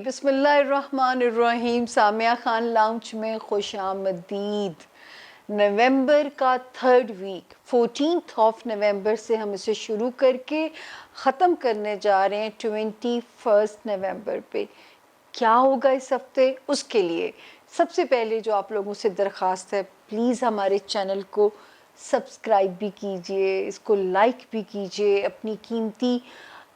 بسم اللہ الرحمن الرحیم. سامیہ خان لاؤنج میں خوش آمدید. نومبر کا 3rd week 14th of November سے ہم اسے شروع کر کے ختم کرنے جا رہے ہیں 21st نومبر پہ. کیا ہوگا اس ہفتے؟ اس کے لیے سب سے پہلے جو آپ لوگوں سے درخواست ہے، پلیز ہمارے چینل کو سبسکرائب بھی کیجئے، اس کو لائک بھی کیجئے، اپنی قیمتی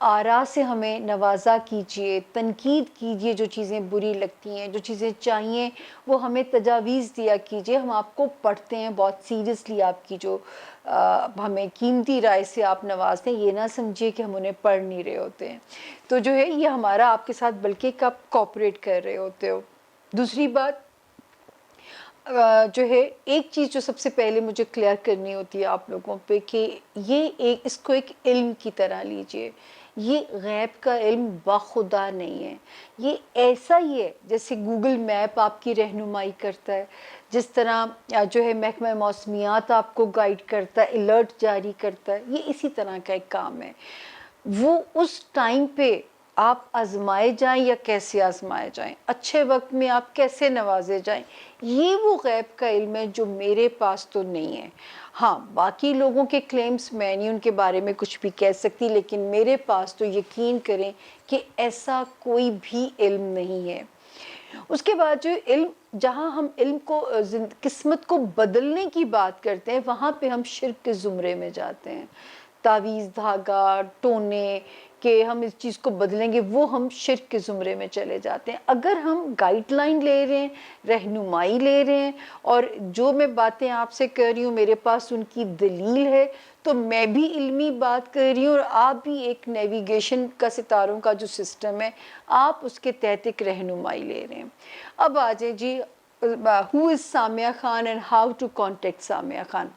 آراء سے ہمیں نوازا کیجئے، تنقید کیجئے، جو چیزیں بری لگتی ہیں، جو چیزیں چاہیے وہ ہمیں تجاویز دیا کیجئے. ہم آپ کو پڑھتے ہیں بہت سیریسلی، آپ کی جو ہمیں قیمتی رائے سے آپ نوازتے ہیں، یہ نہ سمجھیے کہ ہم انہیں پڑھ نہیں رہے ہوتے ہیں. تو جو ہے یہ ہمارا آپ کے ساتھ بلکہ کہ آپ کوپریٹ کر رہے ہوتے ہو. دوسری بات جو ہے، ایک چیز جو سب سے پہلے مجھے کلیئر کرنی ہوتی ہے آپ لوگوں پہ، کہ یہ اس کو ایک علم کی طرح لیجئے. یہ غیب کا علم بخدا نہیں ہے. یہ ایسا ہی ہے جیسے گوگل میپ آپ کی رہنمائی کرتا ہے، جس طرح جو ہے محکمہ موسمیات آپ کو گائیڈ کرتا ہے، الرٹ جاری کرتا ہے. یہ اسی طرح کا ایک کام ہے. وہ اس ٹائم پہ آپ آزمائے جائیں یا کیسے آزمائے جائیں، اچھے وقت میں آپ کیسے نوازے جائیں، یہ وہ غیب کا علم ہے جو میرے پاس تو نہیں ہے. ہاں، باقی لوگوں کے کلیمز میں نہیں ان کے بارے میں کچھ بھی کہہ سکتی، لیکن میرے پاس تو یقین کریں کہ ایسا کوئی بھی علم نہیں ہے. اس کے بعد جو علم، جہاں ہم علم کو قسمت کو بدلنے کی بات کرتے ہیں، وہاں پہ ہم شرک کے زمرے میں جاتے ہیں. تعویذ، دھاگا، ٹونے کہ ہم اس چیز کو بدلیں گے، وہ ہم شرک کے زمرے میں چلے جاتے ہیں. اگر ہم گائیڈ لائن لے رہے ہیں، رہنمائی لے رہے ہیں، اور جو میں باتیں آپ سے کر رہی ہوں میرے پاس ان کی دلیل ہے، تو میں بھی علمی بات کر رہی ہوں، اور آپ بھی ایک نیویگیشن کا ستاروں کا جو سسٹم ہے، آپ اس کے تحت ایک رہنمائی لے رہے ہیں. اب آ جائیں جی، who is Samia Khan and how to contact Samia Khan.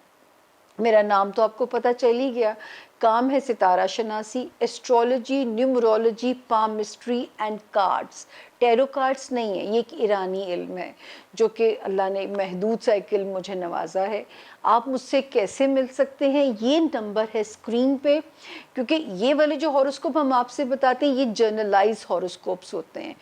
میرا نام تو آپ کو پتہ چل ہی گیا. کام ہے ستارہ شناسی، astrology, numerology, palmistry and cards. Tarot cards نہیں ہے، یہ ایک ایرانی علم ہے جو کہ اللہ نے محدود سا ایک علم مجھے نوازا ہے. آپ مجھ سے کیسے مل سکتے ہیں؟ یہ نمبر ہے اسکرین پہ، کیونکہ یہ والے جو ہاروسکوپ ہم آپ سے بتاتے ہیں، یہ جرنلائز ہاروسکوپس ہوتے ہیں.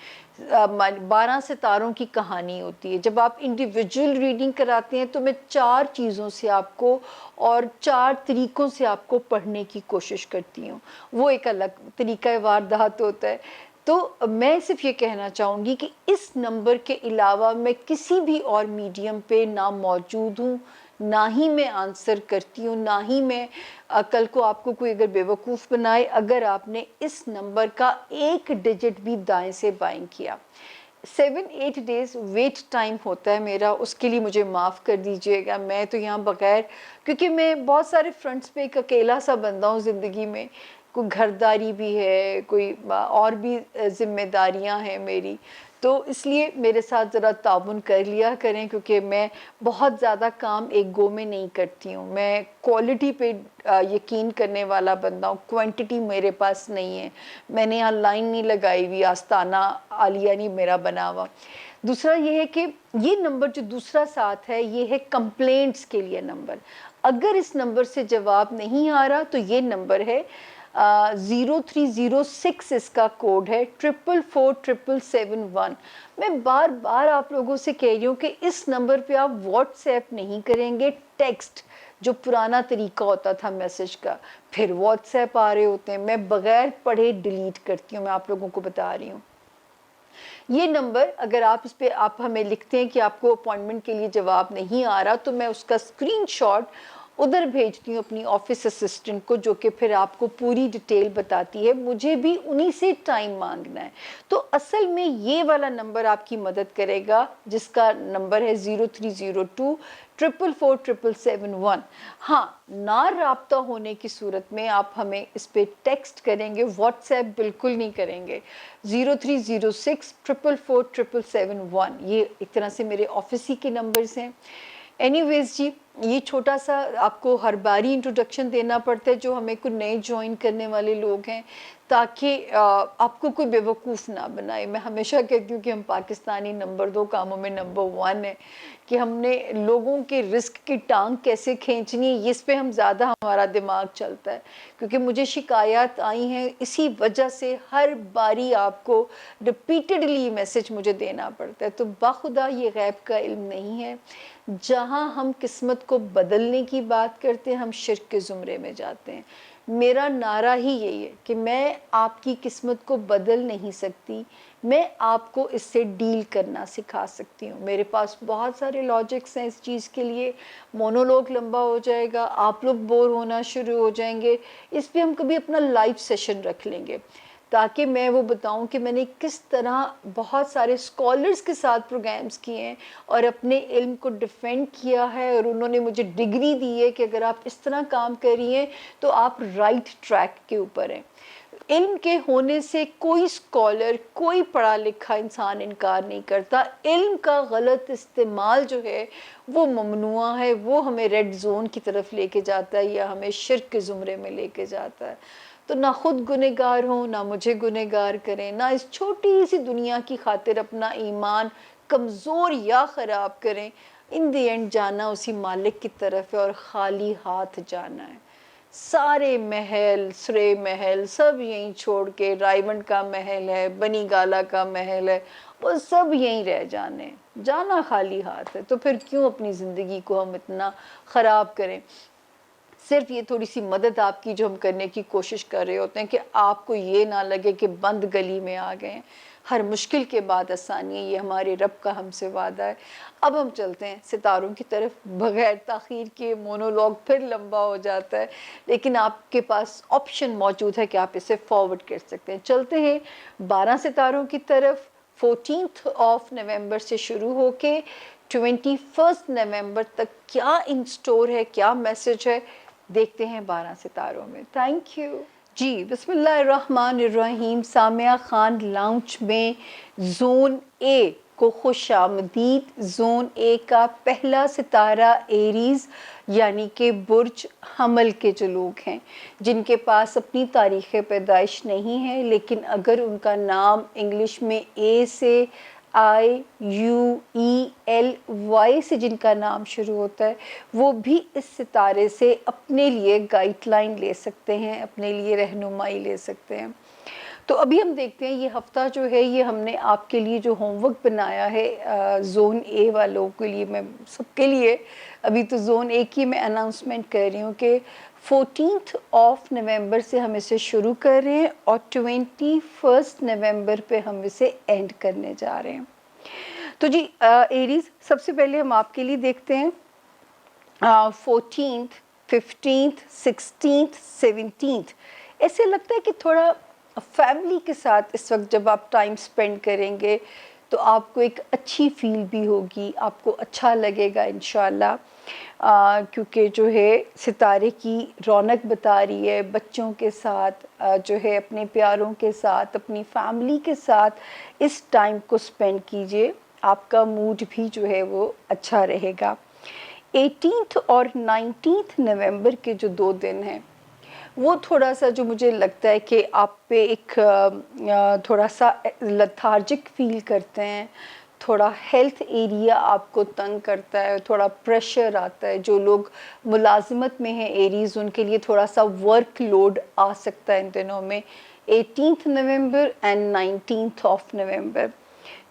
12 ستاروں کی کہانی ہوتی ہے. جب آپ انڈیویجول ریڈنگ کراتے ہیں تو میں 4 چیزوں سے آپ کو اور 4 طریقوں سے آپ کو پڑھنے کی کوشش کرتی ہوں. وہ ایک الگ طریقہ واردات ہوتا ہے. تو میں صرف یہ کہنا چاہوں گی کہ اس نمبر کے علاوہ میں کسی بھی اور میڈیم پہ نہ موجود ہوں، نہ ہی میں آنسر کرتی ہوں، نہ ہی میں کل کو آپ کو کوئی اگر بیوقوف بنائے اگر آپ نے اس نمبر کا ایک ڈیجٹ بھی دائیں سے بائیں کیا. 7-8 days ویٹ ٹائم ہوتا ہے میرا، اس کے لیے مجھے معاف کر دیجئے گا. میں تو یہاں بغیر، کیونکہ میں بہت سارے فرنٹس پہ ایک اکیلا سا بندہ ہوں زندگی میں. کوئی گھرداری بھی ہے، کوئی اور بھی ذمہ داریاں ہیں میری، تو اس لیے میرے ساتھ ذرا تعاون کر لیا کریں، کیونکہ میں بہت زیادہ کام ایک گو میں نہیں کرتی ہوں. میں کوالٹی پہ یقین کرنے والا بندہ ہوں، کوانٹٹی میرے پاس نہیں ہے. میں نے یہاں لائن نہیں لگائی ہوئی، آستانہ عالیہ نہیں میرا بنا ہوا. دوسرا یہ ہے کہ یہ نمبر جو دوسرا ساتھ ہے، یہ ہے کمپلینٹس کے لیے نمبر. اگر اس نمبر سے جواب نہیں آ رہا تو یہ نمبر ہے 0306، اس کا کوڈ ہے 444771. میں بار بار آپ لوگوں سے کہہ رہی ہوں کہ اس نمبر پہ آپ واٹس ایپ نہیں کریں گے، ٹیکسٹ جو پرانا طریقہ ہوتا تھا میسج کا. پھر واٹس ایپ آ رہے ہوتے ہیں، میں بغیر پڑھے ڈیلیٹ کرتی ہوں. میں آپ لوگوں کو بتا رہی ہوں یہ نمبر، اگر آپ اس پہ آپ ہمیں لکھتے ہیں کہ آپ کو اپوائنٹمنٹ کے لیے جواب نہیں آ رہا، تو میں اس کا اسکرین شاٹ ادھر بھیجتی ہوں اپنی آفس اسسٹنٹ کو، جو کہ پھر آپ کو پوری ڈیٹیل بتاتی ہے. مجھے بھی انہی سے ٹائم مانگنا ہے. تو اصل میں یہ والا نمبر آپ کی مدد کرے گا، جس کا نمبر ہے 0302 444771. ہاں، نہ رابطہ ہونے کی صورت میں آپ ہمیں اس پہ ٹیکسٹ کریں گے، واٹس ایپ بالکل نہیں کریں گے. 0306 444771، یہ ایک طرح سے میرے آفس ہی کے نمبرز ہیں. اینی ویز جی، یہ چھوٹا سا آپ کو ہر باری انٹروڈکشن دینا پڑتا ہے جو ہمیں کو نئے جوائن کرنے والے لوگ ہیں، تاکہ آپ کو کوئی بیوقوف نہ بنائے۔ میں ہمیشہ کہتی ہوں کہ ہم پاکستانی نمبر 2 کاموں میں نمبر 1 ہے، کہ ہم نے لوگوں کے رزق کی ٹانگ کیسے کھینچنی ہے، اس پہ ہم زیادہ ہمارا دماغ چلتا ہے، کیونکہ مجھے شکایات آئی ہیں اسی وجہ سے ہر باری آپ کو ریپیٹڈلی میسج مجھے دینا پڑتا ہے۔ تو باخدا یہ غیب کا علم نہیں ہے۔ جہاں ہم قسمت کو بدلنے کی بات کرتے ہیں ہم شرک کے زمرے میں جاتے ہیں۔ میرا نعرہ ہی یہی ہے کہ میں آپ کی قسمت کو بدل نہیں سکتی، میں آپ کو اس سے ڈیل کرنا سکھا سکتی ہوں۔ میرے پاس بہت سارے لاجکس ہیں اس چیز کے لیے، مونولوگ لمبا ہو جائے گا، آپ لوگ بور ہونا شروع ہو جائیں گے، اس پہ ہم کبھی اپنا لائیو سیشن رکھ لیں گے، تاکہ میں وہ بتاؤں کہ میں نے کس طرح بہت سارے اسکالرز کے ساتھ پروگرامز کیے ہیں اور اپنے علم کو ڈیفینڈ کیا ہے، اور انہوں نے مجھے ڈگری دی ہے کہ اگر آپ اس طرح کام کر رہی ہیں تو آپ رائٹ ٹریک کے اوپر ہیں۔ علم کے ہونے سے کوئی اسکالر، کوئی پڑھا لکھا انسان انکار نہیں کرتا۔ علم کا غلط استعمال جو ہے وہ ممنوع ہے، وہ ہمیں ریڈ زون کی طرف لے کے جاتا ہے یا ہمیں شرک کے زمرے میں لے کے جاتا ہے۔ تو نہ خود گنہگار ہوں، نہ مجھے گنہگار کریں، نہ اس چھوٹی سی دنیا کی خاطر اپنا ایمان کمزور یا خراب کریں۔ ان دی اینڈ جانا اسی مالک کی طرف ہے اور خالی ہاتھ جانا ہے۔ سارے محل، سرے محل سب یہیں چھوڑ کے، رائیونڈ کا محل ہے، بنی گالا کا محل ہے، وہ سب یہیں رہ جانے، جانا خالی ہاتھ ہے۔ تو پھر کیوں اپنی زندگی کو ہم اتنا خراب کریں؟ صرف یہ تھوڑی سی مدد آپ کی جو ہم کرنے کی کوشش کر رہے ہوتے ہیں کہ آپ کو یہ نہ لگے کہ بند گلی میں آ گئے ہیں۔ ہر مشکل کے بعد آسانی ہے، یہ ہمارے رب کا ہم سے وعدہ ہے۔ اب ہم چلتے ہیں ستاروں کی طرف، بغیر تاخیر کے مونولوگ پھر لمبا ہو جاتا ہے، لیکن آپ کے پاس آپشن موجود ہے کہ آپ اسے فارورڈ کر سکتے ہیں۔ چلتے ہیں 12 ستاروں کی طرف۔ 14 نومبر سے شروع ہو کے 21 نومبر تک کیا ان سٹور ہے، کیا میسج ہے، دیکھتے ہیں 12 ستاروں میں۔ تھینک یو جی۔ بسم اللہ الرحمن الرحیم۔ سامعہ خان لاؤنج میں زون اے کو خوش آمدید۔ زون اے کا پہلا ستارہ ایریز، یعنی کہ برج حمل کے جو لوگ ہیں، جن کے پاس اپنی تاریخ پیدائش نہیں ہے، لیکن اگر ان کا نام انگلش میں اے سے IUELY سے جن کا نام شروع ہوتا ہے، وہ بھی اس ستارے سے اپنے لیے گائیڈ لائن لے سکتے ہیں، اپنے لیے رہنمائی لے سکتے ہیں۔ تو ابھی ہم دیکھتے ہیں یہ ہفتہ جو ہے، یہ ہم نے آپ کے لیے جو ہوم ورک بنایا ہے زون اے والوں کے لیے، میں سب کے لیے ابھی تو زون اے کی میں اناؤنسمنٹ کر رہی ہوں کہ 14 نومبر سے ہم اسے شروع کر رہے ہیں اور 21 نومبر پہ ہم اسے اینڈ کرنے جا رہے ہیں۔ تو جی ایریز، سب سے پہلے ہم آپ کے لیے دیکھتے ہیں 14 15 16 17۔ ایسے لگتا ہے کہ تھوڑا فیملی کے ساتھ اس وقت جب آپ ٹائم سپینڈ کریں گے تو آپ کو ایک اچھی فیل بھی ہوگی، آپ کو اچھا لگے گا انشاءاللہ، کیونکہ جو ہے ستارے کی رونق بتا رہی ہے بچوں کے ساتھ، جو ہے اپنے پیاروں کے ساتھ، اپنی فیملی کے ساتھ اس ٹائم کو سپینڈ کیجئے، آپ کا موڈ بھی جو ہے وہ اچھا رہے گا۔ 18 اور 19 نومبر کے جو 2 دن ہیں، وہ تھوڑا سا جو مجھے لگتا ہے کہ آپ پہ ایک تھوڑا سا لتھارجک فیل کرتے ہیں، تھوڑا ہیلتھ ایریا آپ کو تنگ کرتا ہے، تھوڑا پریشر آتا ہے۔ جو لوگ ملازمت میں ہیں ایریز، ان کے لیے تھوڑا سا ورک لوڈ آ سکتا ہے ان دنوں میں۔ 18 نومبر اینڈ 19 نومبر۔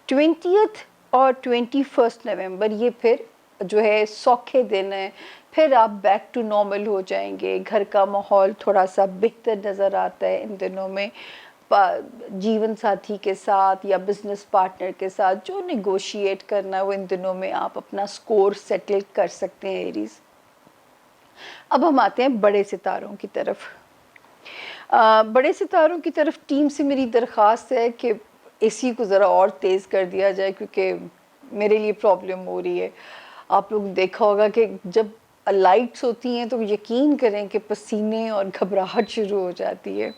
20 اور 21 نومبر یہ پھر جو ہے سوکھے دن ہیں، پھر آپ بیک ٹو نارمل ہو جائیں گے، گھر کا ماحول تھوڑا سا بہتر نظر آتا ہے ان دنوں میں، جیون ساتھی کے ساتھ یا بزنس پارٹنر کے ساتھ جو نیگوشیٹ کرنا ہے وہ ان دنوں میں آپ اپنا سکور سیٹل کر سکتے ہیں ایریز۔ اب ہم آتے ہیں بڑے ستاروں کی طرف۔ بڑے ستاروں کی طرف ٹیم سے میری درخواست ہے کہ اے سی کو ذرا اور تیز کر دیا جائے، کیونکہ میرے لیے پرابلم ہو رہی ہے۔ آپ لوگ دیکھا ہوگا کہ جب لائٹس ہوتی ہیں تو یقین کریں کہ پسینے اور گھبراہٹ شروع ہو جاتی ہے۔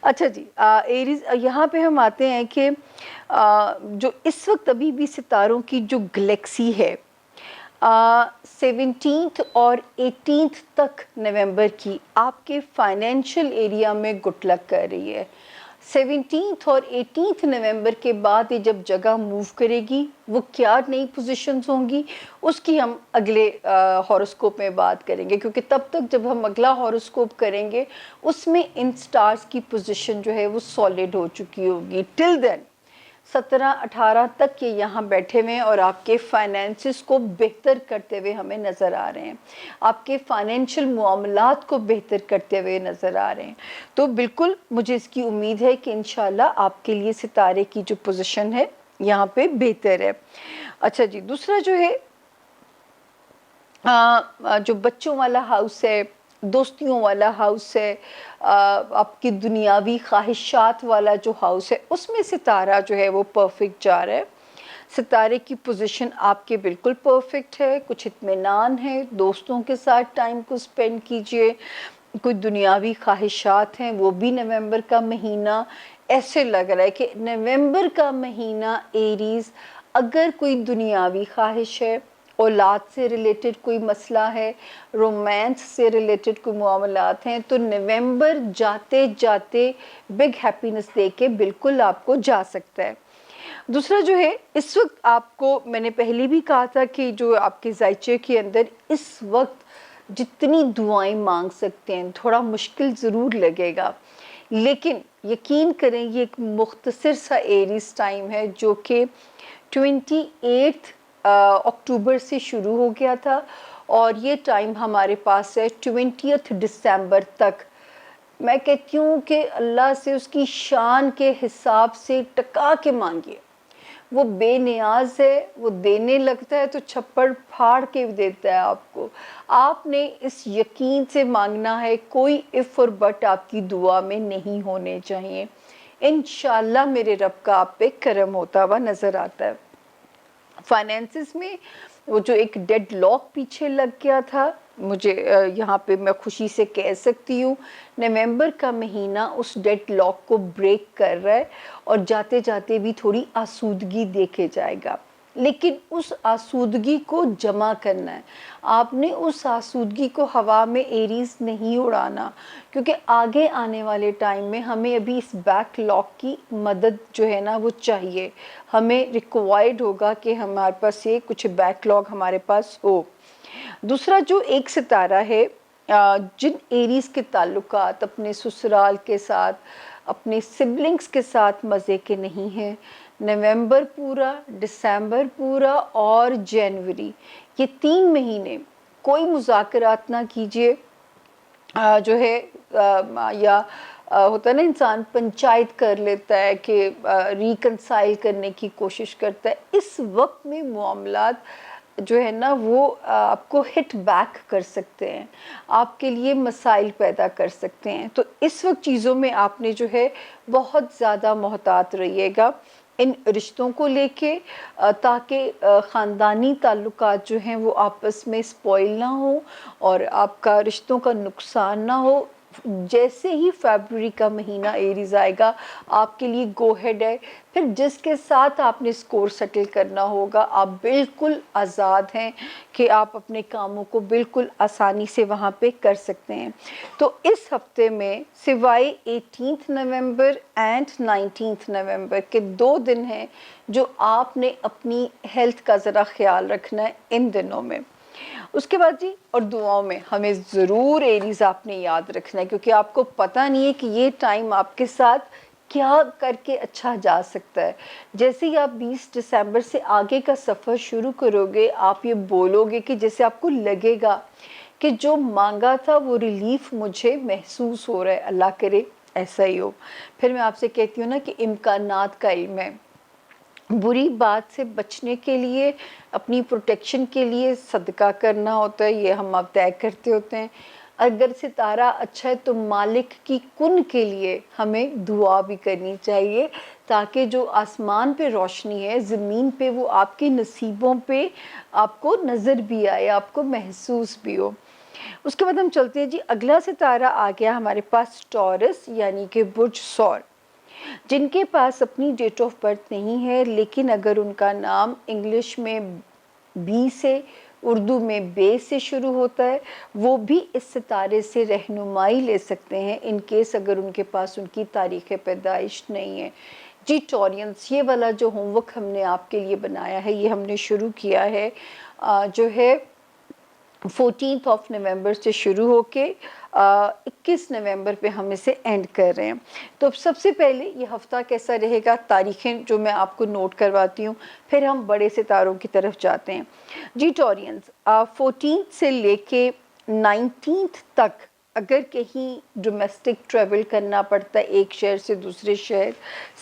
اچھا جی، ایریز، یہاں پہ ہم آتے ہیں کہ جو اس وقت ابھی بھی ستاروں کی جو گلیکسی ہے، 17 اور 18 تک نومبر کی آپ کے فائنینشیل ایریا میں گڈ لک کر رہی ہے. 17 اور 18 نومبر کے بعد یہ جب جگہ موو کرے گی وہ کیا نئی پوزیشنز ہوں گی اس کی ہم اگلے ہاروسکوپ میں بات کریں گے، کیونکہ تب تک جب ہم اگلا ہاروسکوپ کریں گے اس میں ان سٹارز کی پوزیشن جو ہے وہ سالڈ ہو چکی ہوگی. ٹل دین 17-18 تک یہ یہاں بیٹھے ہوئے ہیں اور آپ کے فائنینسز کو بہتر کرتے ہوئے ہمیں نظر آ رہے ہیں، آپ کے فائنینشیل معاملات کو بہتر کرتے ہوئے نظر آ رہے ہیں. تو بالکل مجھے اس کی امید ہے کہ انشاءاللہ آپ کے لیے ستارے کی جو پوزیشن ہے یہاں پہ بہتر ہے. اچھا جی، دوسرا جو ہے جو بچوں والا ہاؤس ہے، دوستیوں والا ہاؤس ہے، آپ کی دنیاوی خواہشات والا جو ہاؤس ہے، اس میں ستارہ جو ہے وہ پرفیکٹ جا رہا ہے. ستارے کی پوزیشن آپ کے بالکل پرفیکٹ ہے، کچھ اطمینان ہے، دوستوں کے ساتھ ٹائم کو سپینڈ کیجئے. کوئی دنیاوی خواہشات ہیں وہ بھی نومبر کا مہینہ ایسے لگ رہا ہے کہ نومبر کا مہینہ ایریز اگر کوئی دنیاوی خواہش ہے، اولاد سے ریلیٹڈ کوئی مسئلہ ہے، رومانس سے ریلیٹڈ کوئی معاملات ہیں، تو نومبر جاتے جاتے بگ ہیپینس دے کے بالکل آپ کو جا سکتا ہے. دوسرا جو ہے اس وقت آپ کو میں نے پہلے بھی کہا تھا کہ جو آپ کے زائچے کے اندر اس وقت جتنی دعائیں مانگ سکتے ہیں، تھوڑا مشکل ضرور لگے گا لیکن یقین کریں یہ ایک مختصر سا ایریز ٹائم ہے جو کہ 28 اکتوبر سے شروع ہو گیا تھا اور یہ ٹائم ہمارے پاس ہے 20 دسمبر تک. میں کہتی ہوں کہ اللہ سے اس کی شان کے حساب سے ٹکا کے مانگیے، وہ بے نیاز ہے، وہ دینے لگتا ہے تو چھپڑ پھاڑ کے دیتا ہے آپ کو. آپ نے اس یقین سے مانگنا ہے، کوئی اف اور بٹ آپ کی دعا میں نہیں ہونے چاہیے. انشاءاللہ میرے رب کا آپ پہ کرم ہوتا ہوا نظر آتا ہے. فائنینسز میں وہ جو ایک ڈیڈ لاک پیچھے لگ گیا تھا، مجھے یہاں پہ میں خوشی سے کہہ سکتی ہوں نومبر کا مہینہ اس ڈیڈ لاک کو بریک کر رہا ہے اور جاتے جاتے بھی تھوڑی آسودگی دیکھے جائے گا، لیکن اس آسودگی کو جمع کرنا ہے. آپ نے اس آسودگی کو ہوا میں ایریز نہیں اڑانا، کیونکہ آگے آنے والے ٹائم میں ہمیں ابھی اس بیک لاک کی مدد جو ہے نا وہ چاہیے. ہمیں ریکوائرڈ ہوگا کہ ہمارے پاس یہ کچھ بیک لاگ ہمارے پاس ہو. دوسرا جو ایک ستارہ ہے جن ایریز کے تعلقات اپنے سسرال کے ساتھ، اپنے سبلنگز کے ساتھ مزے کے نہیں ہیں، نومبر پورا، دسمبر پورا اور جنوری، یہ 3 مہینے کوئی مذاکرات نہ کیجیے. جو ہے یا ہوتا ہے نا انسان پنچایت کر لیتا ہے کہ ریکنسائل کرنے کی کوشش کرتا ہے، اس وقت میں معاملات جو ہے نا وہ آپ کو ہٹ بیک کر سکتے ہیں، آپ کے لیے مسائل پیدا کر سکتے ہیں. تو اس وقت چیزوں میں آپ نے جو ہے بہت زیادہ محتاط رہیے گا ان رشتوں کو لے کے، تاکہ خاندانی تعلقات جو ہیں وہ آپس میں سپوائل نہ ہوں اور آپ کا رشتوں کا نقصان نہ ہو. جیسے ہی فیبروری کا مہینہ ایریز آئے گا آپ کے لیے گو ہیڈ ہے. پھر جس کے ساتھ آپ نے اسکور سیٹل کرنا ہوگا آپ بالکل آزاد ہیں کہ آپ اپنے کاموں کو بالکل آسانی سے وہاں پہ کر سکتے ہیں. تو اس ہفتے میں سوائے 18 نومبر اینڈ 19 نومبر کے 2 دن ہیں جو آپ نے اپنی ہیلتھ کا ذرا خیال رکھنا ہے ان دنوں میں. اس کے بعد جی اور دعاؤں میں ہمیں ضرور ایریز آپ نے یاد رکھنا ہے، کیونکہ آپ کو پتہ نہیں ہے کہ یہ ٹائم آپ کے ساتھ کیا کر کے اچھا جا سکتا ہے. جیسے ہی آپ 20 دسمبر سے آگے کا سفر شروع کرو گے آپ یہ بولو گے کہ جیسے آپ کو لگے گا کہ جو مانگا تھا وہ ریلیف مجھے محسوس ہو رہا ہے. اللہ کرے ایسا ہی ہو. پھر میں آپ سے کہتی ہوں نا کہ امکانات کا علم ہے، بری بات سے بچنے کے لیے، اپنی پروٹیکشن کے لیے صدقہ کرنا ہوتا ہے، یہ ہم اب طے کرتے ہوتے ہیں. اگر ستارہ اچھا ہے تو مالک کی کن کے لیے ہمیں دعا بھی کرنی چاہیے تاکہ جو آسمان پہ روشنی ہے زمین پہ وہ آپ کے نصیبوں پہ آپ کو نظر بھی آئے، آپ کو محسوس بھی ہو. اس کے بعد ہم چلتے ہیں جی اگلا ستارہ آ گیا ہمارے پاس ٹورس یعنی کہ برج ثور. جن کے پاس اپنی ڈیٹ آف برتھ نہیں ہے لیکن اگر ان کا نام انگلش میں بی سے اردو میں بے سے شروع ہوتا ہے، وہ بھی اس ستارے سے رہنمائی لے سکتے ہیں ان کیس اگر ان کے پاس ان کی تاریخ پیدائش نہیں ہے۔ جی ٹورینس، یہ والا جو ہوم ورک ہم نے آپ کے لیے بنایا ہے، یہ ہم نے شروع کیا ہے جو ہے 14 نومبر سے شروع ہو کے 21 نومبر پہ ہم اسے اینڈ کر رہے ہیں۔ تو سب سے پہلے یہ ہفتہ کیسا رہے گا، تاریخیں جو میں آپ کو نوٹ کرواتی ہوں، پھر ہم بڑے ستاروں کی طرف جاتے ہیں۔ جی ٹورینس، 14 سے لے کے 19 تک اگر کہیں ڈومیسٹک ٹریول کرنا پڑتا ہے ایک شہر سے دوسرے شہر،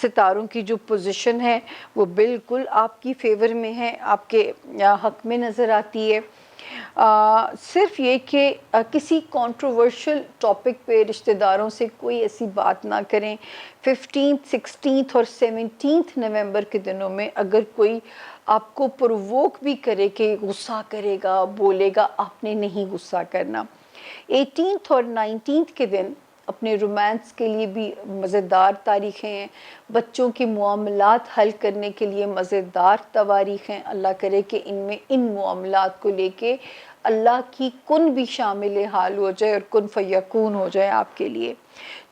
ستاروں کی جو پوزیشن ہے وہ بالکل آپ کی فیور میں ہے، آپ کے حق میں نظر آتی ہے۔ صرف یہ کہ کسی کنٹروورشل ٹاپک پہ رشتہ داروں سے کوئی ایسی بات نہ کریں۔ 15، 16 اور 17 نومبر کے دنوں میں اگر کوئی آپ کو پرووک بھی کرے کہ غصہ کرے گا، بولے گا، آپ نے نہیں غصہ کرنا۔ 18 اور 19 کے دن اپنے رومانس کے لیے بھی مزیدار تاریخیں ہیں، بچوں کے معاملات حل کرنے کے لیے مزیدار تواریخ ہیں۔ اللہ کرے کہ ان میں ان معاملات کو لے کے اللہ کی کن بھی شامل حال ہو جائے اور کن فیکون ہو جائے آپ کے لیے۔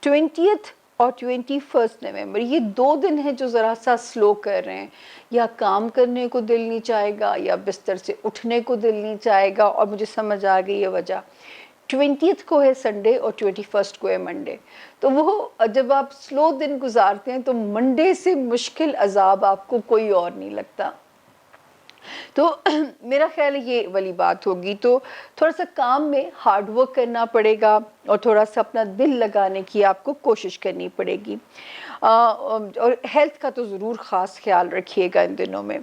20 اور 21 نومبر، یہ 2 دن ہیں جو ذرا سا سلو کر رہے ہیں، یا کام کرنے کو دل نہیں چاہے گا یا بستر سے اٹھنے کو دل نہیں چاہے گا، اور مجھے سمجھ آ گئی ہے وجہ۔ 20 کو ہے سنڈے اور 21 کو ہے منڈے، تو وہ جب آپ سلو دن گزارتے ہیں تو منڈے سے مشکل عذاب آپ کو کوئی اور نہیں لگتا۔ تو میرا خیال ہے یہ والی بات ہوگی، تو تھوڑا سا کام میں ہارڈ ورک کرنا پڑے گا اور تھوڑا سا اپنا دل لگانے کی آپ کو کوشش کرنی پڑے گی، اور ہیلتھ کا تو ضرور خاص خیال رکھیے گا ان دنوں میں۔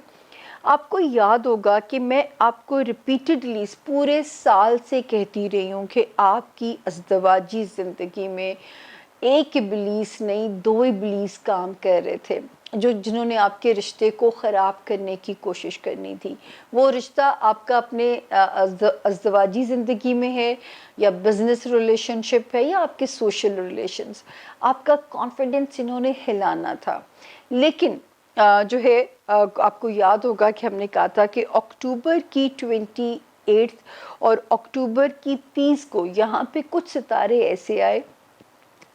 آپ کو یاد ہوگا کہ میں آپ کو ریپیٹڈلی پورے سال سے کہتی رہی ہوں کہ آپ کی ازدواجی زندگی میں ایک ابلیس نہیں 2 ابلیس کام کر رہے تھے، جنہوں نے آپ کے رشتے کو خراب کرنے کی کوشش کرنی تھی۔ وہ رشتہ آپ کا اپنے ازدواجی زندگی میں ہے یا بزنس ریلیشن شپ ہے یا آپ کے سوشل ریلیشنز، آپ کا کانفیڈنس انہوں نے ہلانا تھا۔ لیکن جو ہے آپ کو یاد ہوگا کہ ہم نے کہا تھا کہ اکتوبر کی 28 اور اکتوبر کی 30 کو یہاں پہ کچھ ستارے ایسے آئے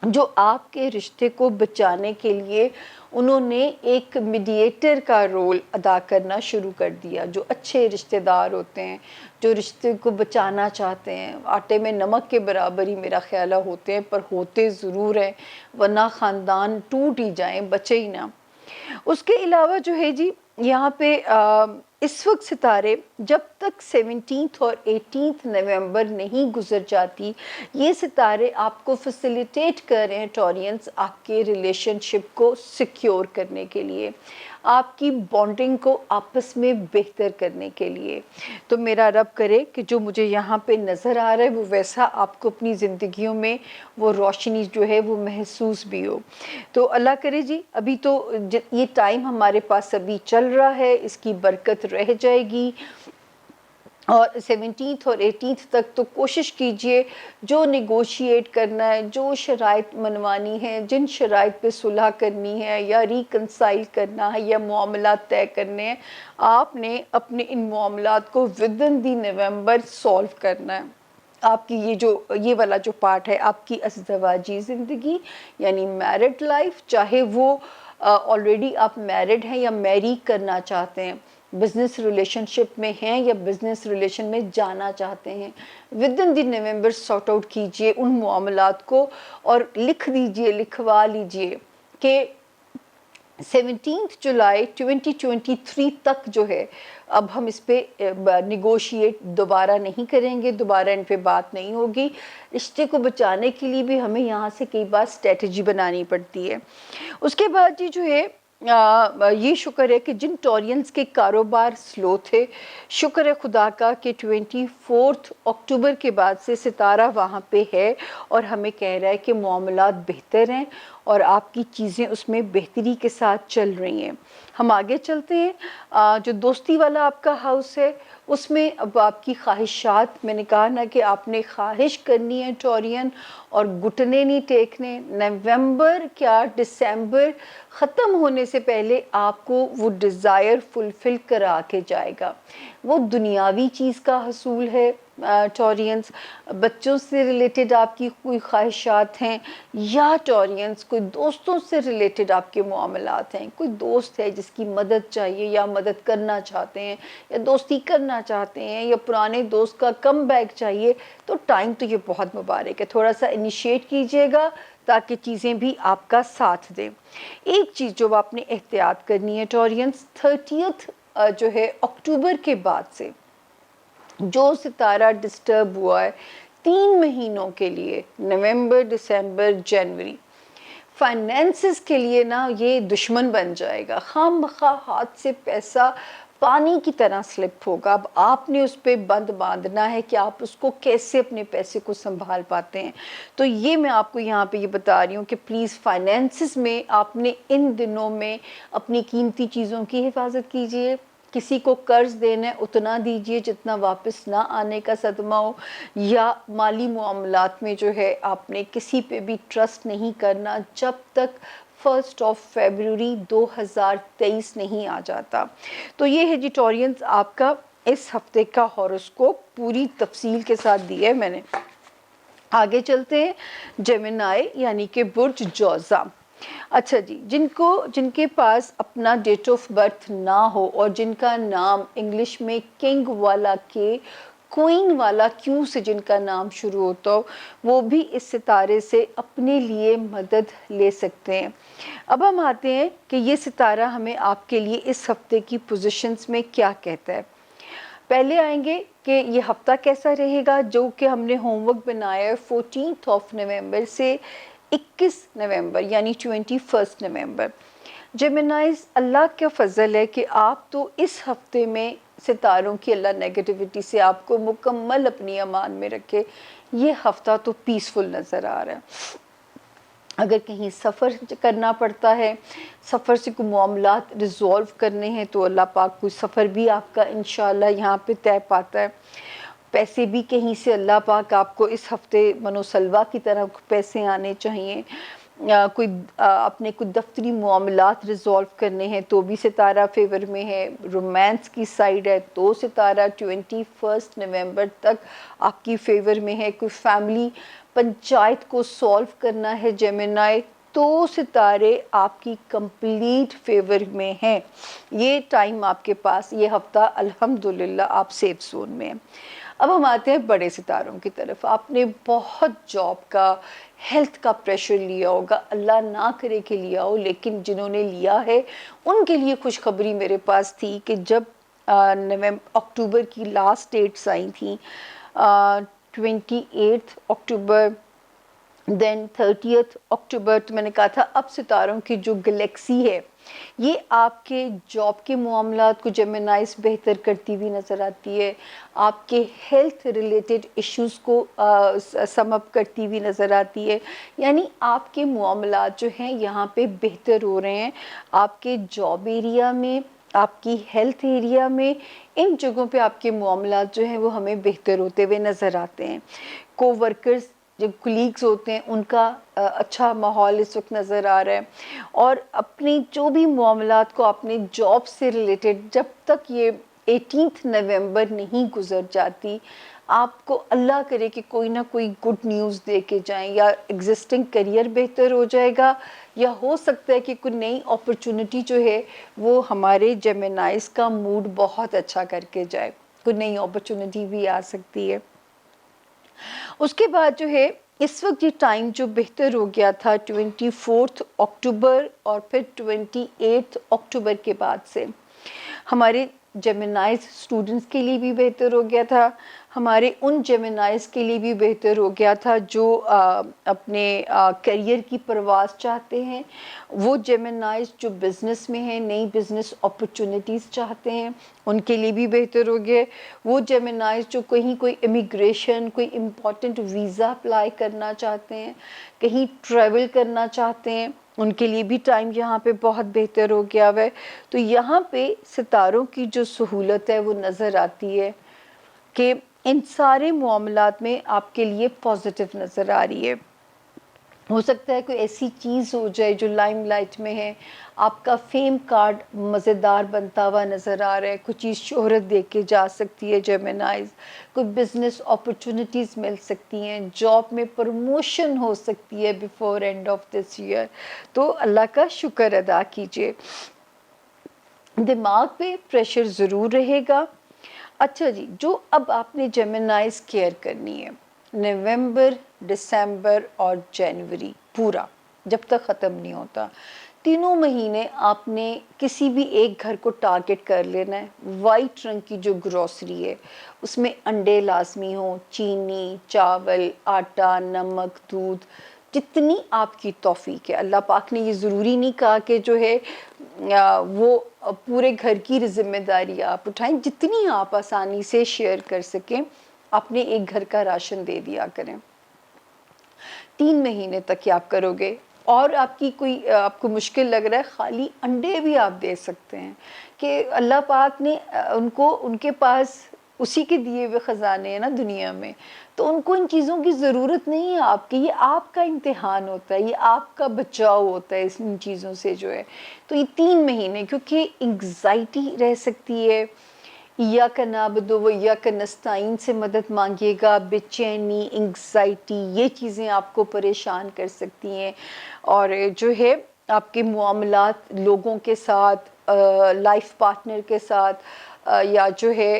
جو آپ کے رشتے کو بچانے کے لیے انہوں نے ایک میڈیٹر کا رول ادا کرنا شروع کر دیا۔ جو اچھے رشتہ دار ہوتے ہیں، جو رشتے کو بچانا چاہتے ہیں، آٹے میں نمک کے برابر ہی میرا خیال ہوتے ہیں، پر ہوتے ضرور ہیں، ورنہ خاندان ٹوٹ ہی جائیں، بچے ہی نہ۔ اس کے علاوہ جو ہے جی یہاں پہ اس وقت ستارے جب تک 17 اور 18 نومبر نہیں گزر جاتی، یہ ستارے آپ کو فیسیلیٹیٹ کر رہے ہیں ٹورینس، آپ کے ریلیشن شپ کو سیکیور کرنے کے لیے، آپ کی بانڈنگ کو آپس میں بہتر کرنے کے لیے۔ تو میرا رب کرے کہ جو مجھے یہاں پہ نظر آ رہا ہے وہ ویسا آپ کو اپنی زندگیوں میں وہ روشنی جو ہے وہ محسوس بھی ہو۔ تو اللہ کرے جی، ابھی تو یہ ٹائم ہمارے پاس ابھی چل رہا ہے، اس کی برکت رہ جائے گی، اور 17 اور 18 تک تو کوشش کیجئے جو نیگوشیٹ کرنا ہے، جو شرائط منوانی ہے، جن شرائط پہ صلح کرنی ہے یا ریکنسائل کرنا ہے یا معاملات طے کرنے ہیں، آپ نے اپنے ان معاملات کو ودن دی نومبر سولو کرنا ہے۔ آپ کی یہ والا جو پارٹ ہے آپ کی ازدواجی زندگی یعنی میرڈ لائف، چاہے وہ آلریڈی آپ میرڈ ہیں یا میری کرنا چاہتے ہیں، بزنس ریلیشن شپ میں ہیں یا بزنس ریلیشن میں جانا چاہتے ہیں، ودن دی نومبر سارٹ آؤٹ کیجئے ان معاملات کو، اور لکھ دیجئے، لکھوا لیجئے کہ 17 جولائی 2023 تک جو ہے اب ہم اس پہ نیگوشیٹ دوبارہ نہیں کریں گے، دوبارہ ان پہ بات نہیں ہوگی۔ رشتے کو بچانے کے لیے بھی ہمیں یہاں سے کئی بار اسٹریٹجی بنانی پڑتی ہے۔ اس کے بعد جو ہے یہ شکر ہے کہ جن ٹورینس کے کاروبار سلو تھے، شکر ہے خدا کا کہ 24 اکتوبر کے بعد سے ستارہ وہاں پہ ہے اور ہمیں کہہ رہا ہے کہ معاملات بہتر ہیں اور آپ کی چیزیں اس میں بہتری کے ساتھ چل رہی ہیں۔ ہم آگے چلتے ہیں۔ جو دوستی والا آپ کا ہاؤس ہے اس میں اب آپ کی خواہشات، میں نے کہا نا کہ آپ نے خواہش کرنی ہے ٹورین، اور گھٹنے نہیں ٹیکنے. نومبر کیا ڈسمبر ختم ہونے سے پہلے آپ کو وہ ڈیزائر فلفل کرا کے جائے گا. وہ دنیاوی چیز کا حصول ہے ٹورینس. بچوں سے ریلیٹڈ آپ کی کوئی خواہشات ہیں یا ٹورینس کوئی دوستوں سے ریلیٹڈ آپ کے معاملات ہیں, کوئی دوست ہے جس کی مدد چاہیے یا مدد کرنا چاہتے ہیں یا دوستی کرنا چاہتے ہیں یا پرانے دوست کا کم بیک چاہیے, تو ٹائم تو یہ بہت مبارک ہے. تھوڑا سا انیشیٹ کیجئے گا تاکہ چیزیں بھی آپ کا ساتھ دیں. ایک چیز جو آپ نے احتیاط کرنی ہے ٹورینس, 30 جو ہے اکتوبر کے بعد سے جو ستارہ ڈسٹرب ہوا ہے 3 مہینوں کے لیے, نومبر دسمبر جنوری, فائنینسز کے لیے نا یہ دشمن بن جائے گا. خام مخواہ ہاتھ سے پیسہ پانی کی طرح سلپ ہوگا. اب آپ نے اس پہ بند باندھنا ہے کہ آپ اس کو کیسے اپنے پیسے کو سنبھال پاتے ہیں. تو یہ میں آپ کو یہاں پہ یہ بتا رہی ہوں کہ پلیز فائنینسز میں آپ نے ان دنوں میں اپنی قیمتی چیزوں کی حفاظت کیجیے. کسی کو قرض دینا ہے اتنا دیجیے جتنا واپس نہ آنے کا صدمہ ہو, یا مالی معاملات میں جو ہے آپ نے کسی پہ بھی ٹرسٹ نہیں کرنا جب تک 1 فروری 2023 نہیں آ جاتا. تو یہ ہے جی ٹورینس آپ کا اس ہفتے کا ہاروسکوپ, پوری تفصیل کے ساتھ دیا ہے میں نے. آگے چلتے ہیں جیمنائی یعنی کہ برج جوزا. اچھا جی, جن کے پاس اپنا ڈیٹ آف برتھ نہ ہو اور جن کا نام انگلش میں کنگ والا کے, کوئن والا کیوں سے جن کا نام شروع ہوتا ہو, وہ بھی اس ستارے سے اپنے لیے مدد لے سکتے ہیں. اب ہم آتے ہیں کہ یہ ستارہ ہمیں آپ کے لیے اس ہفتے کی پوزیشنز میں کیا کہتا ہے. پہلے آئیں گے کہ یہ ہفتہ کیسا رہے گا, جو کہ ہم نے ہوم ورک بنایا ہے 14 نومبر سے 21 نومبر یعنی 21 نومبر. جیمنائز, اللہ کا فضل ہے کہ آپ تو اس ہفتے میں ستاروں کی اللہ نیگیٹیوٹی سے آپ کو مکمل اپنی امان میں رکھے. یہ ہفتہ تو پیسفل نظر آ رہا ہے. اگر کہیں سفر کرنا پڑتا ہے, سفر سے کوئی معاملات ریزولو کرنے ہیں, تو اللہ پاک کوئی سفر بھی آپ کا انشاءاللہ یہاں پہ طے پاتا ہے. پیسے بھی کہیں سے اللہ پاک آپ کو اس ہفتے منو سلوا کی طرح پیسے آنے چاہیے. کوئی اپنے کوئی دفتری معاملات ریزولو کرنے ہیں تو بھی ستارہ فیور میں ہے. رومانس کی سائیڈ ہے تو ستارہ 21 نومبر تک آپ کی فیور میں ہے. کوئی فیملی پنچایت کو سولو کرنا ہے جیمنائی, تو ستارے آپ کی کمپلیٹ فیور میں ہیں. یہ ٹائم آپ کے پاس, یہ ہفتہ الحمدللہ آپ سیف زون میں ہیں. اب ہم آتے ہیں بڑے ستاروں کی طرف. آپ نے بہت جاب کا, ہیلتھ کا پریشر لیا ہوگا, اللہ نہ کرے کہ لیا ہو, لیکن جنہوں نے لیا ہے ان کے لیے خوشخبری میرے پاس تھی کہ جب اکتوبر کی لاسٹ ڈیٹس آئی تھیں, 28 اکتوبر دین 30 اکتوبر, تو میں نے کہا تھا اب ستاروں کی جو گلیکسی ہے یہ آپ کے جاب کے معاملات کو جیمنائز بہتر کرتی ہوئی نظر آتی ہے. آپ کے ہیلتھ ریلیٹڈ ایشوز کو سم اپ کرتی ہوئی نظر آتی ہے. یعنی آپ کے معاملات جو ہیں یہاں پہ بہتر ہو رہے ہیں. آپ کے جاب ایریا میں, آپ کی ہیلتھ ایریا میں, ان جگہوں پہ آپ کے معاملات جو ہیں وہ ہمیں بہتر ہوتے ہوئے نظر آتے ہیں. کو ورکرز جو کلیگز ہوتے ہیں ان کا اچھا ماحول اس وقت نظر آ رہا ہے. اور اپنی جو بھی معاملات کو اپنے جاب سے ریلیٹڈ, جب تک یہ 18 نومبر نہیں گزر جاتی, آپ کو اللہ کرے کہ کوئی نہ کوئی گڈ نیوز دے کے جائیں. یا ایگزسٹنگ کریئر بہتر ہو جائے گا, یا ہو سکتا ہے کہ کوئی نئی اپرچونٹی جو ہے وہ ہمارے جیمنائز کا موڈ بہت اچھا کر کے جائے. کوئی نئی اپرچونٹی بھی آ سکتی ہے. اس کے بعد جو ہے اس وقت یہ ٹائم جو بہتر ہو گیا تھا 24 اکتوبر اور پھر 28 اکتوبر کے بعد سے ہمارے جیمنائز اسٹوڈنٹس کے لیے بھی بہتر ہو گیا تھا. ہمارے ان جیمنائز کے لیے بھی بہتر ہو گیا تھا جو اپنے کیریئر کی پرواز چاہتے ہیں. وہ جیمنائز جو بزنس میں ہیں, نئی بزنس اپرچونٹیز چاہتے ہیں, ان کے لیے بھی بہتر ہو گیا. وہ جیمنائز جو کہیں کوئی امیگریشن, کوئی امپورٹنٹ ویزا اپلائی کرنا چاہتے ہیں, کہیں ٹریول کرنا چاہتے ہیں, ان کے لیے بھی ٹائم یہاں پہ بہت بہتر ہو گیا ہے. تو یہاں پہ ستاروں کی جو سہولت ہے وہ نظر آتی ہے کہ ان سارے معاملات میں آپ کے لیے پازیٹیو نظر آ رہی ہے. ہو سکتا ہے کوئی ایسی چیز ہو جائے جو لائم لائٹ میں ہے، آپ کا فیم کارڈ مزیدار بنتا ہوا نظر آ رہا ہے، کوئی چیز شہرت دے کے جا سکتی ہے جیمنائز، کوئی بزنس اپرچونٹیز مل سکتی ہیں، جاب میں پروموشن ہو سکتی ہے before end of this year, تو اللہ کا شکر ادا کیجیے۔ دماغ پہ پریشر ضرور رہے گا۔ اچھا جی، جو اب آپ نے جیمنائز کیئر کرنی ہے، نومبر، دسمبر اور جنوری پورا جب تک ختم نہیں ہوتا، تینوں مہینے آپ نے کسی بھی ایک گھر کو ٹارگٹ کر لینا ہے۔ وائٹ رنگ کی جو گروسری ہے اس میں انڈے لازمی ہوں، چینی، چاول، آٹا، نمک، دودھ، جتنی آپ کی توفیق ہے۔ اللہ پاک نے یہ ضروری نہیں کہا کہ جو ہے وہ پورے گھر کی ذمہ داری آپ اٹھائیں، جتنی آپ آسانی سے شیئر کر سکیں اپنے ایک گھر کا راشن دے دیا کریں۔ 3 مہینے تک یہ آپ کرو گے، اور آپ کی کوئی آپ کو مشکل لگ رہا ہے، خالی انڈے بھی آپ دے سکتے ہیں کہ اللہ پاک نے ان کے پاس اسی کے دیے ہوئے خزانے ہیں نا دنیا میں، تو ان کو ان چیزوں کی ضرورت نہیں ہے آپ کی، یہ آپ کا امتحان ہوتا ہے، یہ آپ کا بچاؤ ہوتا ہے ان چیزوں سے جو ہے۔ تو یہ 3 مہینے کیونکہ انگزائٹی رہ سکتی ہے، ایاک نعبد و ایاک نستعین سے مدد مانگیے گا، بے چینی، انگزائٹی، یہ چیزیں آپ کو پریشان کر سکتی ہیں، اور جو ہے آپ کے معاملات لوگوں کے ساتھ، لائف پارٹنر کے ساتھ، یا جو ہے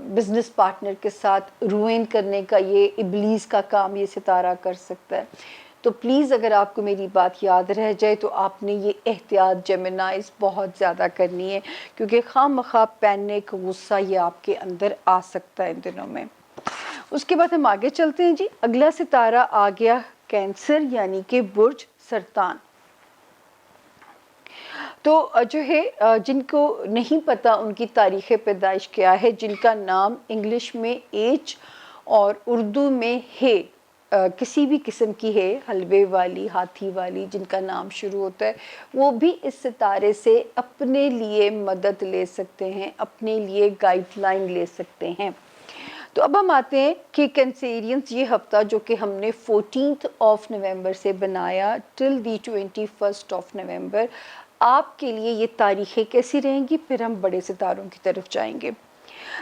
بزنس پارٹنر کے ساتھ روئن کرنے کا یہ ابلیس کا کام یہ ستارہ کر سکتا ہے۔ تو پلیز اگر آپ کو میری بات یاد رہ جائے تو آپ نے یہ احتیاط جیمنائز بہت زیادہ کرنی ہے، کیونکہ خواہ مخواہ پینک، غصہ یہ آپ کے اندر آ سکتا ہے ان دنوں میں۔ اس کے بعد ہم آگے چلتے ہیں جی، اگلا ستارہ آ گیا کینسر، یعنی کہ برج سرطان۔ تو جو ہے جن کو نہیں پتا ان کی تاریخ پیدائش کیا ہے، جن کا نام انگلش میں ایچ اور اردو میں ہے، کسی بھی قسم کی ہے، حلوے والی، ہاتھی والی، جن کا نام شروع ہوتا ہے، وہ بھی اس ستارے سے اپنے لیے مدد لے سکتے ہیں، اپنے لیے گائیڈ لائن لے سکتے ہیں۔ تو اب ہم آتے ہیں کہ کینسیرینز یہ ہفتہ جو کہ ہم نے 14 نومبر سے بنایا ٹل دی 21 نومبر، آپ کے لیے یہ تاریخیں کیسی رہیں گی، پھر ہم بڑے ستاروں کی طرف جائیں گے۔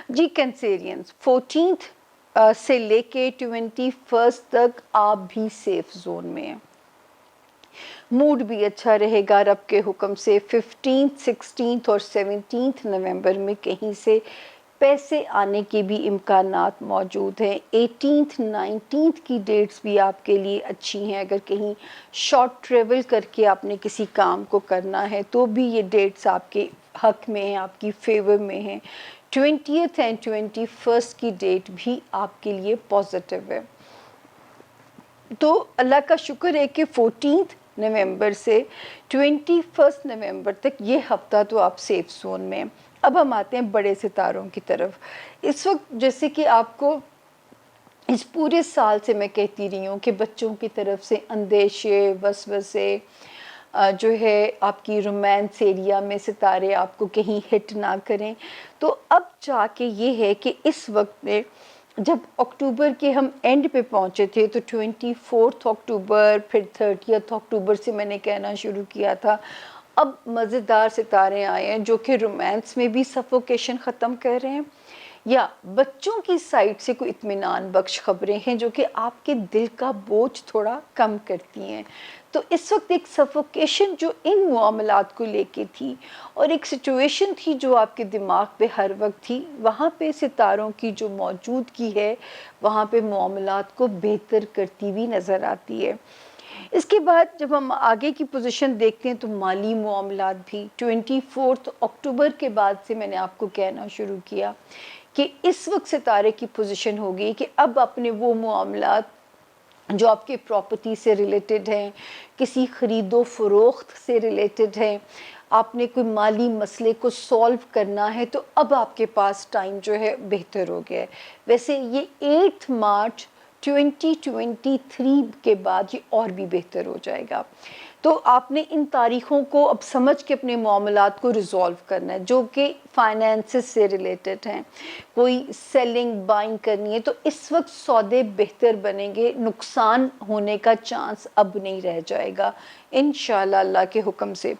جی کینسیرینز 14 سے لے کے 21 تک آپ بھی سیف زون میں ہیں، موڈ بھی اچھا رہے گا رب کے حکم سے۔ 15، 16 اور 17 نومبر میں کہیں سے پیسے آنے کے بھی امکانات موجود ہیں۔ 18، 19 کی ڈیٹس بھی آپ کے لیے اچھی ہیں، اگر کہیں شارٹ ٹریول کر کے آپ نے کسی کام کو کرنا ہے تو بھی یہ ڈیٹس آپ کے حق میں ہیں، آپ کی فیور میں ہیں۔ 20 اور 21 کی ڈیٹ بھی آپ کے لیے پازیٹیو ہے۔ تو اللہ کا شکر ہے کہ 14 نومبر سے 21 نومبر تک یہ ہفتہ تو آپ سیف زون میں ہیں۔ اب ہم آتے ہیں بڑے ستاروں کی طرف۔ اس وقت جیسے کہ آپ کو اس پورے سال سے میں کہتی رہی ہوں کہ بچوں کی طرف سے اندیشے، وسوسے، جو ہے آپ کی رومانس ایریا میں ستارے آپ کو کہیں ہٹ نہ کریں، تو اب جا کے یہ ہے کہ اس وقت میں جب اکتوبر کے ہم اینڈ پہ پہنچے تھے تو 24 اکتوبر، پھر 30 اکتوبر سے میں نے کہنا شروع کیا تھا، اب مزیدار ستارے آئے ہیں جو کہ رومانس میں بھی سفوکیشن ختم کر رہے ہیں، یا بچوں کی سائڈ سے کوئی اطمینان بخش خبریں ہیں جو کہ آپ کے دل کا بوجھ تھوڑا کم کرتی ہیں۔ تو اس وقت ایک سفوکیشن جو ان معاملات کو لے کے تھی، اور ایک سچویشن تھی جو آپ کے دماغ پہ ہر وقت تھی، وہاں پہ ستاروں کی جو موجودگی ہے وہاں پہ معاملات کو بہتر کرتی ہوئی نظر آتی ہے۔ اس کے بعد جب ہم آگے کی پوزیشن دیکھتے ہیں تو مالی معاملات بھی 24 اکتوبر کے بعد سے میں نے آپ کو کہنا شروع کیا کہ اس وقت ستارے کی پوزیشن ہوگی کہ اب اپنے وہ معاملات جو آپ کے پراپرٹی سے ریلیٹڈ ہیں، کسی خرید و فروخت سے ریلیٹڈ ہیں، آپ نے کوئی مالی مسئلے کو سولو کرنا ہے، تو اب آپ کے پاس ٹائم جو ہے بہتر ہو گیا ہے۔ ویسے یہ 8 مارچ 2023 کے بعد یہ اور بھی بہتر ہو جائے گا. تو آپ نے ان تاریخوں کو اب سمجھ کے اپنے معاملات کو ریزالو کرنا ہے جو کہ فائنینسز سے ریلیٹڈ ہیں. کوئی سیلنگ بائنگ کرنی ہے تو اس وقت سودے بہتر بنیں گے, نقصان ہونے کا چانس اب نہیں رہ جائے گا انشاءاللہ اللہ کے حکم سے.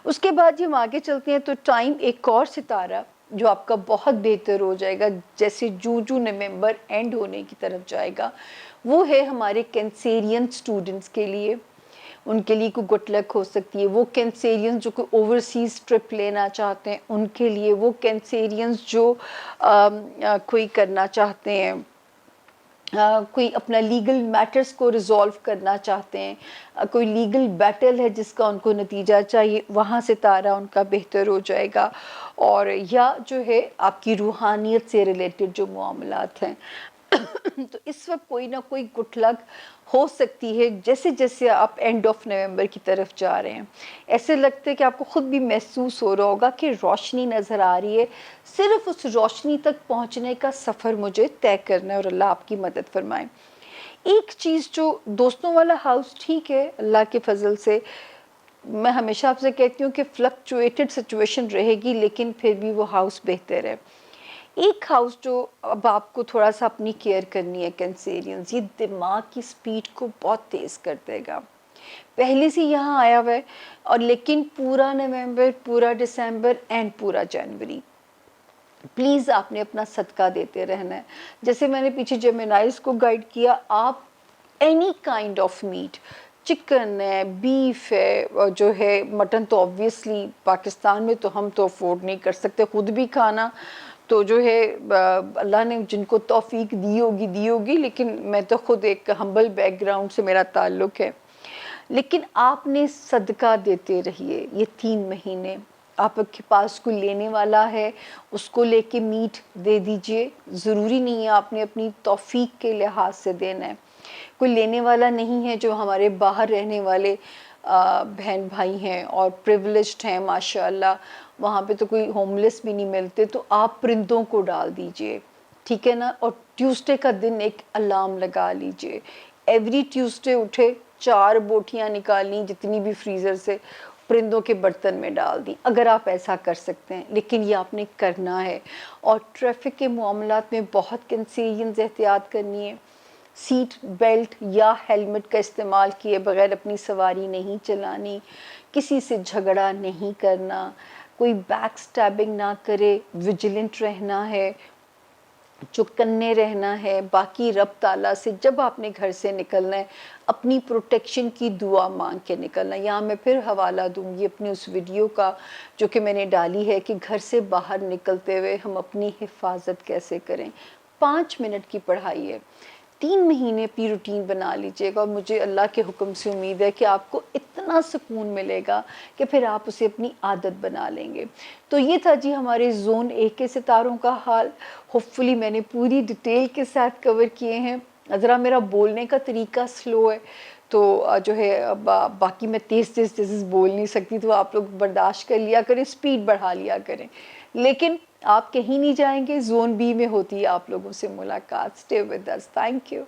اس کے بعد ہم آگے چلتے ہیں تو ٹائم ایک اور ستارہ جو آپ کا بہت بہتر ہو جائے گا جیسے جو نومبر اینڈ ہونے کی طرف جائے گا, وہ ہے ہمارے کینسیرین سٹوڈنٹس کے لیے. ان کے لیے کوئی گڈ لک ہو سکتی ہے. وہ کینسیرینز جو کوئی اوورسیز ٹرپ لینا چاہتے ہیں ان کے لیے, وہ کینسیرینز جو کوئی کرنا چاہتے ہیں, کوئی اپنا لیگل میٹرز کو ریزالو کرنا چاہتے ہیں, کوئی لیگل بیٹل ہے جس کا ان کو نتیجہ چاہیے, وہاں ستارہ ان کا بہتر ہو جائے گا. اور یا جو ہے آپ کی روحانیت سے ریلیٹڈ جو معاملات ہیں تو اس وقت کوئی نہ کوئی گڈ لک ہو سکتی ہے جیسے جیسے آپ اینڈ آف نومبر کی طرف جا رہے ہیں. ایسے لگتا ہے کہ آپ کو خود بھی محسوس ہو رہا ہوگا کہ روشنی نظر آ رہی ہے, صرف اس روشنی تک پہنچنے کا سفر مجھے طے کرنا ہے اور اللہ آپ کی مدد فرمائے. ایک چیز جو دوستوں والا ہاؤس ٹھیک ہے اللہ کے فضل سے, میں ہمیشہ آپ سے کہتی ہوں کہ فلکچویٹڈ سچویشن رہے گی لیکن پھر بھی وہ ہاؤس بہتر ہے. ایک ہاؤس جو اب آپ کو تھوڑا سا اپنی کیئر کرنی ہے کینسیرینز, یہ دماغ کی سپیڈ کو بہت تیز کر دے گا. پہلے سے یہاں آیا ہوا ہے اور لیکن پورا نومبر, پورا دسمبر اینڈ پورا جنوری پلیز آپ نے اپنا صدقہ دیتے رہنا ہے. جیسے میں نے پیچھے جیمینائز کو گائیڈ کیا, آپ any kind of meat, chicken ہے, بیف ہے, جو ہے مٹن تو آبویسلی پاکستان میں تو ہم تو افورڈ نہیں کر سکتے خود بھی کھانا, تو جو ہے اللہ نے جن کو توفیق دی ہوگی, لیکن میں تو خود ایک ہمبل بیک گراؤنڈ سے میرا تعلق ہے. لیکن آپ نے صدقہ دیتے رہیے یہ 3 مہینے. آپ کے پاس کوئی لینے والا ہے اس کو لے کے میٹ دے دیجئے, ضروری نہیں ہے آپ نے اپنی توفیق کے لحاظ سے دینا ہے. کوئی لینے والا نہیں ہے جو ہمارے باہر رہنے والے بہن بھائی ہیں اور پریولیجڈ ہیں ماشاءاللہ, وہاں پہ تو کوئی ہوم لیس بھی نہیں ملتے, تو آپ پرندوں کو ڈال دیجئے, ٹھیک ہے نا. اور ٹیوزڈے کا دن ایک الارم لگا لیجئے, ایوری ٹیوزڈے اٹھے 4 بوٹیاں نکالنی جتنی بھی فریزر سے, پرندوں کے برتن میں ڈال دی, اگر آپ ایسا کر سکتے ہیں, لیکن یہ آپ نے کرنا ہے. اور ٹریفک کے معاملات میں بہت کنسیرینز احتیاط کرنی ہے. سیٹ بیلٹ یا ہیلمٹ کا استعمال کیے بغیر اپنی سواری نہیں چلانی, کسی سے جھگڑا نہیں کرنا, کوئی بیک سٹیبنگ نہ کرے, ویجیلنٹ رہنا ہے, چکنے رہنا ہے. باقی رب تعالیٰ سے جب آپ نے گھر سے نکلنا ہے اپنی پروٹیکشن کی دعا مانگ کے نکلنا. یہاں میں پھر حوالہ دوں گی اپنی اس ویڈیو کا جو کہ میں نے ڈالی ہے کہ گھر سے باہر نکلتے ہوئے ہم اپنی حفاظت کیسے کریں. 5 منٹ کی پڑھائی ہے, 3 مہینے اپنی روٹین بنا لیجئے گا, اور مجھے اللہ کے حکم سے امید ہے کہ آپ کو اتنا سکون ملے گا کہ پھر آپ اسے اپنی عادت بنا لیں گے. تو یہ تھا جی ہمارے زون 1 کے ستاروں کا حال. ہوپ فلی میں نے پوری ڈیٹیل کے ساتھ کور کیے ہیں. ذرا میرا بولنے کا طریقہ سلو ہے تو جو ہے باقی میں تیز بول نہیں سکتی, تو آپ لوگ برداشت کر لیا کریں, سپیڈ بڑھا لیا کریں. لیکن آپ کہیں نہیں جائیں گے, زون بی میں ہوتی ہے آپ لوگوں سے ملاقات. Stay with us. Thank you.